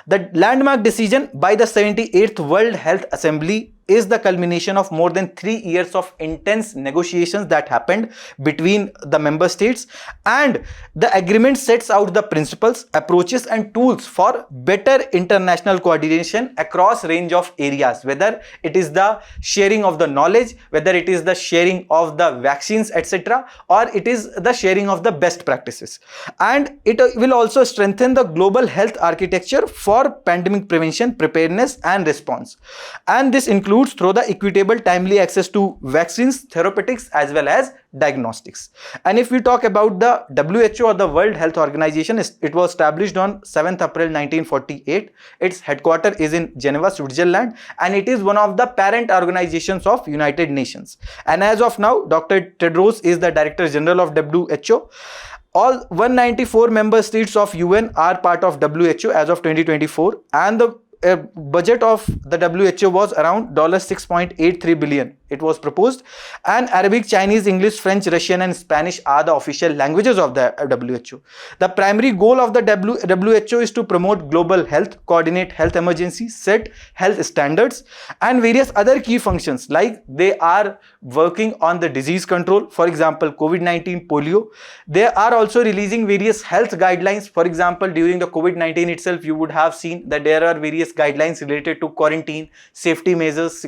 The landmark decision by the 78th World Health Assembly is the culmination of more than 3 years of intense negotiations that happened between the member states, and the agreement sets out the principles, approaches and tools for better international coordination across range of areas, whether it is the sharing of the knowledge, whether it is the sharing of the vaccines, etc., or it is the sharing of the best practices. And it will also strengthen the global health architecture for pandemic prevention, preparedness and response. And this includes through the equitable, timely access to vaccines, therapeutics as well as diagnostics. And if we talk about the WHO or the World Health Organization, it was established on 7th April 1948. Its headquarters is in Geneva, Switzerland, and it is one of the parent organizations of United Nations. And as of now, Dr. Tedros is the Director General of WHO. All 194 member states of UN are part of WHO as of 2024, and the budget of the WHO was around $6.83 billion. It was proposed, and Arabic, Chinese, English, French, Russian and Spanish are the official languages of the WHO. The primary goal of the WHO is to promote global health, coordinate health emergencies, set health standards and various other key functions, like they are working on the disease control, for example COVID-19, polio. They are also releasing various health guidelines. For example, during the COVID-19 itself, you would have seen that there are various guidelines related to quarantine, safety measures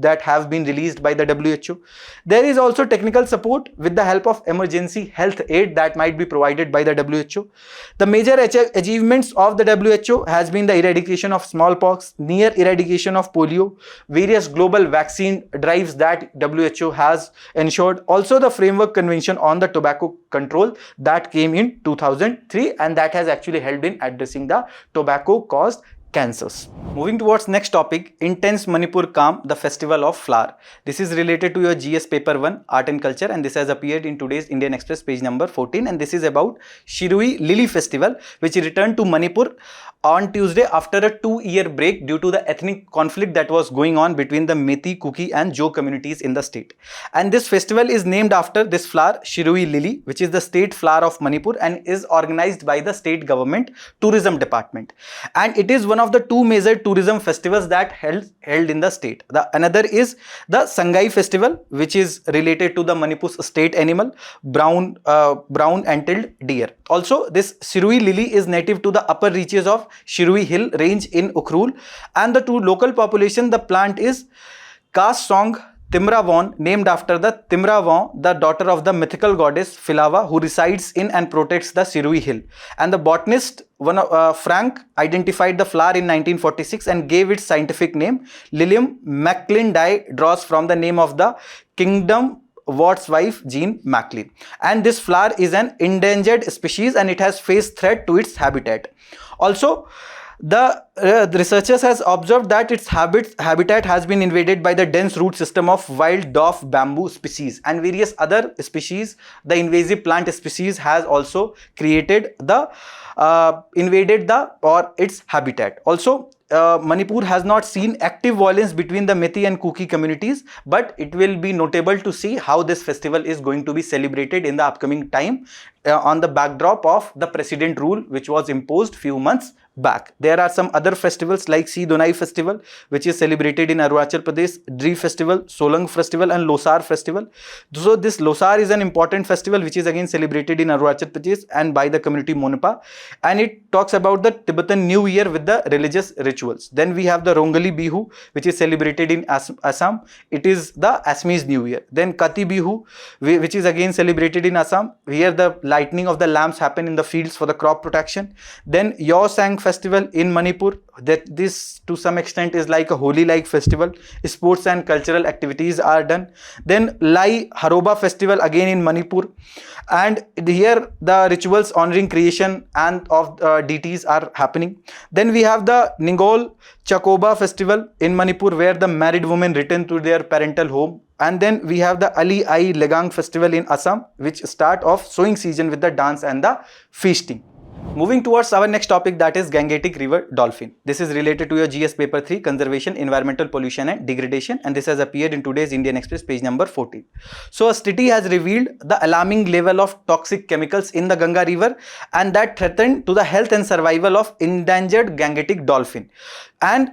that have been released by the WHO. There is also technical support with the help of emergency health aid that might be provided by the WHO. The major achievements of the WHO has been the eradication of smallpox, near eradication of polio, various global vaccine drives that WHO has ensured, also the Framework Convention on the Tobacco Control that came in 2003, and that has actually helped in addressing the tobacco caused cancers. Moving towards next topic, Intense Manipur Calm, the Festival of Flower. This is related to your GS paper 1 Art and Culture, and this has appeared in today's Indian Express page number 14, and this is about SHIRUI Lily Festival, which returned to Manipur on Tuesday after a 2-year break due to the ethnic conflict that was going on between the Methi, Kuki and Jo communities in the state. And this festival is named after this flower, SHIRUI Lily, which is the state flower of Manipur and is organized by the state government tourism department. And it is one of the 2 major tourism festivals that held in the state. The another is the Sangai festival, which is related to the Manipur's state animal, brown antled deer. Also, this SHIRUI lily is native to the upper reaches of SHIRUI Hill range in Ukhrul, and the to local population the plant is Kasong Timravan, named after the Timravan, the daughter of the mythical goddess Philava, who resides in and protects the SHIRUI Hill. And the botanist Frank identified the flower in 1946 and gave its scientific name. Lilium macklindi draws from the name of the kingdom Watt's wife Jean Macklin, and this flower is an endangered species and it has faced threat to its habitat. Also, the researchers has observed that its habitat has been invaded by the dense root system of wild dwarf bamboo species and various other species. The invasive plant species has also created the invaded its habitat. Also, Manipur has not seen active violence between the Methi and Kuki communities, but it will be notable to see how this festival is going to be celebrated in the upcoming time on the backdrop of the precedent rule which was imposed few months back. There are some other festivals like Si Donai festival, which is celebrated in Arunachal Pradesh, Dri festival, Solang festival and Losar festival. So this Losar is an important festival which is again celebrated in Arunachal Pradesh and by the community Monpa, and it talks about the Tibetan New Year with the religious rituals. Then we have the Rongali Bihu, which is celebrated in Assam. It is the Assamese New Year. Then Kati Bihu, which is again celebrated in Assam. Here the lightning of the lamps happen in the fields for the crop protection. Then Yaw Sang festival in Manipur. That this to some extent is like a holy like festival. Sports and cultural activities are done. Then Lai Haroba festival again in Manipur, and here the rituals honoring creation and of deities are happening. Then we have the Ningol Chakoba festival in Manipur, where the married women return to their parental home. And then we have the Ali Ai Legang festival in Assam, which start off sowing season with the dance and the feasting. Moving towards our next topic, that is Gangetic River Dolphin. This is related to your GS paper 3, Conservation, Environmental Pollution and Degradation, and this has appeared in today's Indian Express page number 14. So a study has revealed the alarming level of toxic chemicals in the Ganga River, and that threatened to the health and survival of endangered Gangetic Dolphin. And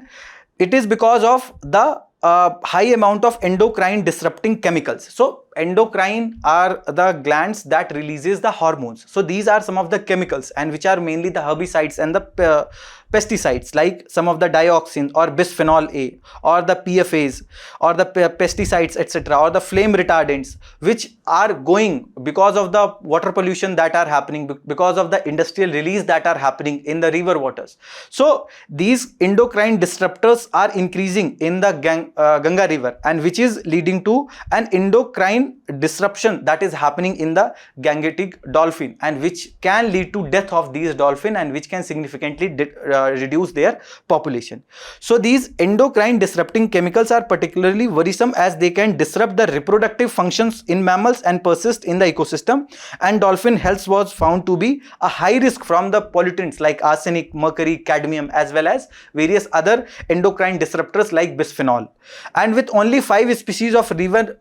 it is because of the high amount of endocrine disrupting chemicals. So endocrine are the glands that releases the hormones. So these are some of the chemicals, and which are mainly the herbicides and the pesticides, like some of the dioxin or bisphenol A or the PFAs or the pesticides, etc., or the flame retardants, which are going because of the water pollution that are happening, because of the industrial release that are happening in the river waters. So these endocrine disruptors are increasing in the Ganga River, and which is leading to an endocrine disruption that is happening in the Gangetic Dolphin, and which can lead to death of these dolphin, and which can significantly reduce their population. So these endocrine disrupting chemicals are particularly worrisome, as they can disrupt the reproductive functions in mammals and persist in the ecosystem, and dolphin health was found to be a high risk from the pollutants like arsenic, mercury, cadmium, as well as various other endocrine disruptors like bisphenol. And with only 5 species of river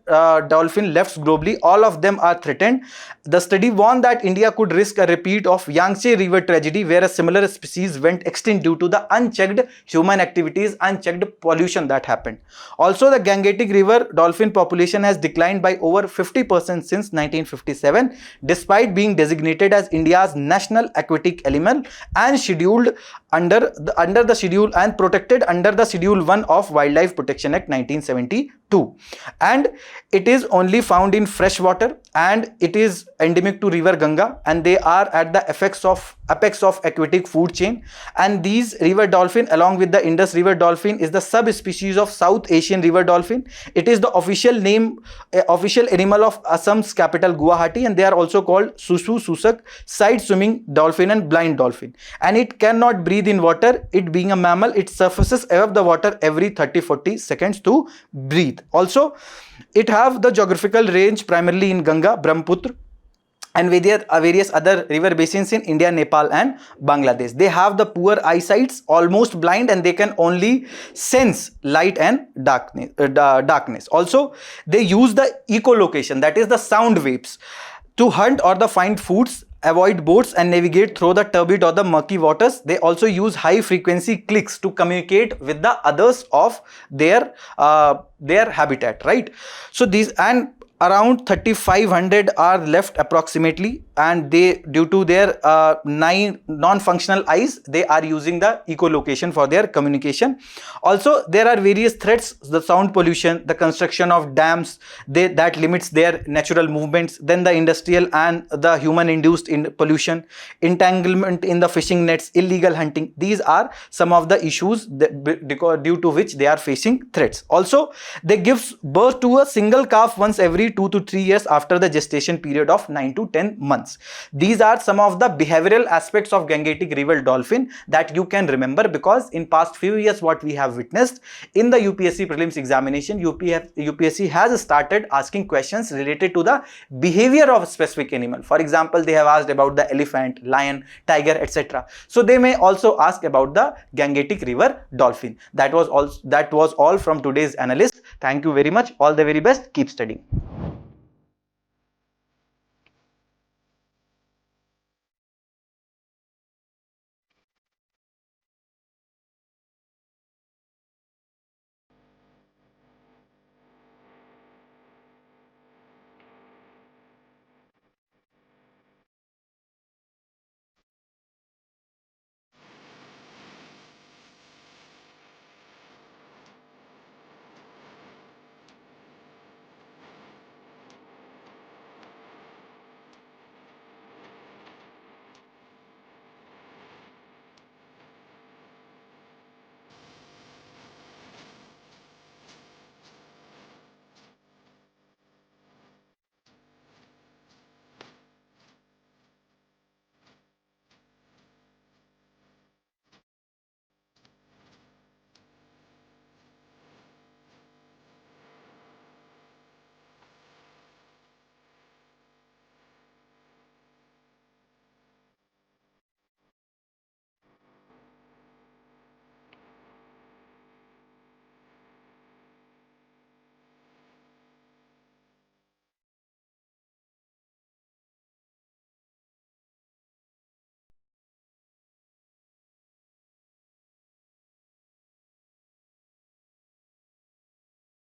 dolphin left globally, all of them are threatened. The study warned that India could risk a repeat of Yangtze River tragedy, where a similar species went extinct due to the unchecked human activities, unchecked pollution that happened. Also, the Gangetic River dolphin population has declined by over 50% since 1957, despite being designated as India's national aquatic animal and scheduled under the schedule and protected under the Schedule 1 of Wildlife Protection Act 1972. And it is only found in fresh water, and it is endemic to river Ganga, and they are at the apex of aquatic food chain. And these river dolphin, along with the Indus River dolphin, is the subspecies of South Asian river dolphin. It is the official animal of Assam's capital Guwahati, and they are also called Susu, Susak, side swimming dolphin and blind dolphin. And it cannot breathe in water. It being a mammal, it surfaces above the water every 30-40 seconds to breathe. Also, it have the geographical range primarily in Ganga, Brahmaputra, and various other river basins in India, Nepal and Bangladesh. They have the poor eyesight, almost blind, and they can only sense light and darkness. Also, they use the echolocation, that is the sound waves, to hunt or find foods, avoid boats, and navigate through the turbid or the murky waters. They also use high frequency clicks to communicate with the others of their habitat, right? So these, and around 3,500 are left approximately, and they, due to their 9 non-functional eyes, they are using the echolocation for their communication. Also, there are various threats: the sound pollution, the construction of dams that limits their natural movements, then the industrial and the human-induced pollution, entanglement in the fishing nets, illegal hunting. These are some of the issues due to which they are facing threats. Also, they give birth to a single calf once every 2 to 3 years after the gestation period of 9 to 10 months. These are some of the behavioral aspects of Gangetic River dolphin that you can remember, because in past few years what we have witnessed in the UPSC prelims examination, UPSC has started asking questions related to the behavior of a specific animal. For example, they have asked about the elephant, lion, tiger, etc. So they may also ask about the Gangetic River dolphin. That was all from today's Analyst. Thank you very much. All the very best. Keep studying.